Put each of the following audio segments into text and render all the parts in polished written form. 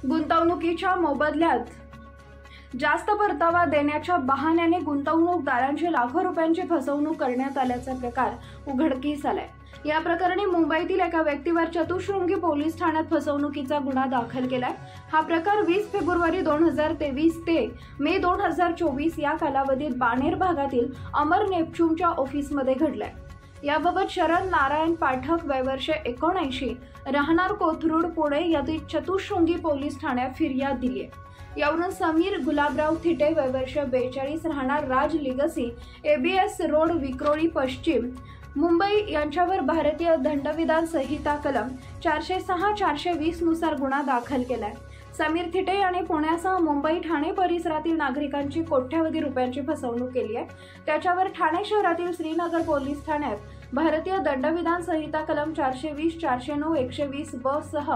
गुंतवणुकीच्या मोबदल्यात जास्त परतावा देण्याच्या बहाण्याने गुंतवणूकदारांची लाखो रुपयांची फसवणूक करण्यात आल्याचा प्रकार उघडकीस आलाय। या प्रकरणी मुंबईतील एका व्यक्तीवर चतुश्रृंगी पोलीस ठाण्यात फसवणुकीचा गुन्हा दाखल केलाय। हा प्रकार 20 फेब्रुवारी 2023 ते मे 2024 या कालावधीत बाणेर भागातील अमर नेपच्यूनच्या ऑफिसमध्ये घडलाय। याबाबत शरण नारायण पाठक वय वर्ष 79 राहणार कोथरूड पुणे यातील चतुश्रृंगी पोलीस ठाण्यात फिर्याद दिली आहे। यावरून समीर गुलाबराव थिटे वय वर्ष 42 राहणार राज लिगसी ABS रोड विक्रोळी पश्चिम मुंबई यांच्यावर भारतीय दंडविधान संहिता कलम 406-420 नुसार गुन्हा दाखल केलाय। समीर थिटे याने पुण्यासह मुंबई ठाणे परिसरातील नागरिकांची कोट्यवधी रुपयांची फसवणूक केली आहे। त्याच्यावर ठाणे शहरातील श्रीनगर पोलीस ठाण्यात भारतीय दंडविधान संहिता कलम 420, 409, 120 ब सह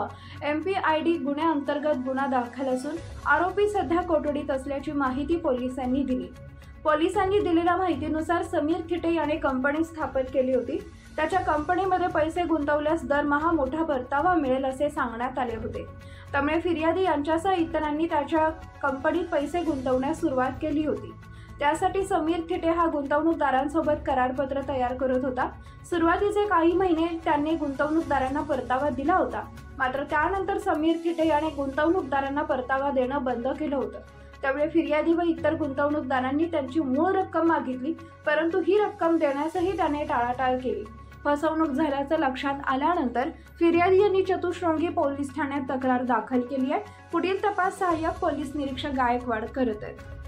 MPID गुन्ह्याअंतर्गत गुन्हा दाखल असून आरोपी सध्या कोठडीत असल्याची माहिती पोलिसांनी दिली। पोलिसांनी दिलेल्या माहितीनुसार समीर थिटे याने कंपनी स्थापन केली होती। त्याच्या कंपनीमध्ये पैसे गुंतवल्यास दरमहा मोठा परतावा मिळेल असे सांगण्यात आले होते। त्यामुळे फिर्यादी यांच्यासह इतरांनी त्याच्या कंपनीत पैसे गुंतवण्यास सुरुवात केली होती। त्यासाठी समीर थिटे हा गुंतवणूकदारांसोबत करारपत्र तयार करत होता। सुरुवातीचे काही महिने त्यांनी गुंतवणूकदारांना परतावा दिला होता, मात्र त्यानंतर समीर थिटे याने गुंतवणूकदारांना परतावा देणं बंद केलं होतं। त्यामुळे फिर्यादी व इतर गुंतवणूकदारांनी त्यांची मूळ रक्कम मागितली, परंतु ही रक्कम देण्यासही त्याने टाळाटाळ केली। फसवणूक झाल्याचं लक्षात आल्यानंतर फिर्यादी यांनी चतुश्रृंगी पोलीस ठाण्यात तक्रार दाखल केली आहे। पुढील तपास सहाय्यक पोलीस निरीक्षक गायकवाड करत आहेत।